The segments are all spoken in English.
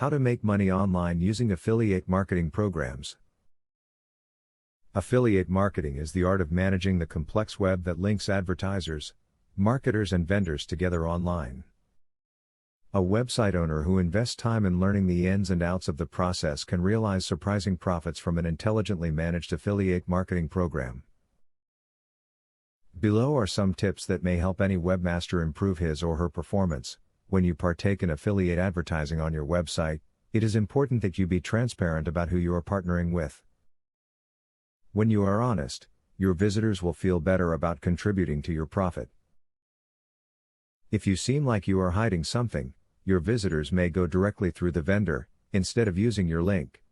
How to make money online using affiliate marketing programs. Affiliate marketing is the art of managing the complex web that links advertisers, marketers, and vendors together online. A website owner who invests time in learning the ins and outs of the process can realize surprising profits from an intelligently managed affiliate marketing program. Below are some tips that may help any webmaster improve his or her performance. When you partake in affiliate advertising on your website, it is important that you be transparent about who you are partnering with. When you are honest, your visitors will feel better about contributing to your profit. If you seem like you are hiding something, your visitors may go directly through the vendor, instead of using your link.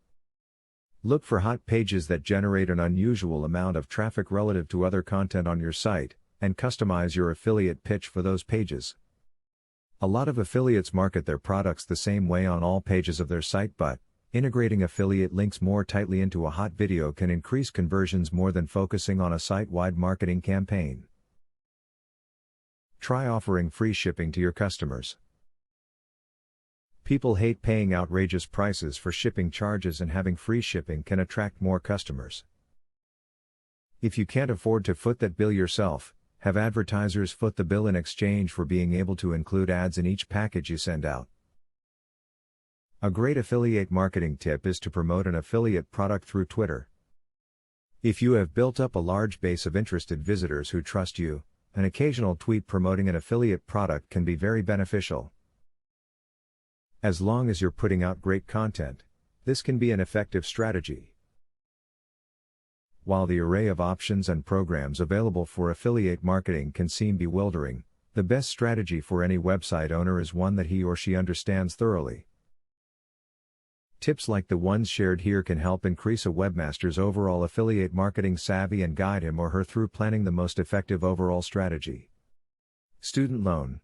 Look for hot pages that generate an unusual amount of traffic relative to other content on your site, and customize your affiliate pitch for those pages. A lot of affiliates market their products the same way on all pages of their site, but integrating affiliate links more tightly into a hot video can increase conversions more than focusing on a site-wide marketing campaign. Try offering free shipping to your customers. People hate paying outrageous prices for shipping charges, and having free shipping can attract more customers. If you can't afford to foot that bill yourself, have advertisers foot the bill in exchange for being able to include ads in each package you send out. A great affiliate marketing tip is to promote an affiliate product through Twitter. If you have built up a large base of interested visitors who trust you, an occasional tweet promoting an affiliate product can be very beneficial. As long as you're putting out great content, this can be an effective strategy. While the array of options and programs available for affiliate marketing can seem bewildering, the best strategy for any website owner is one that he or she understands thoroughly. Tips like the ones shared here can help increase a webmaster's overall affiliate marketing savvy and guide him or her through planning the most effective overall strategy. Student loan.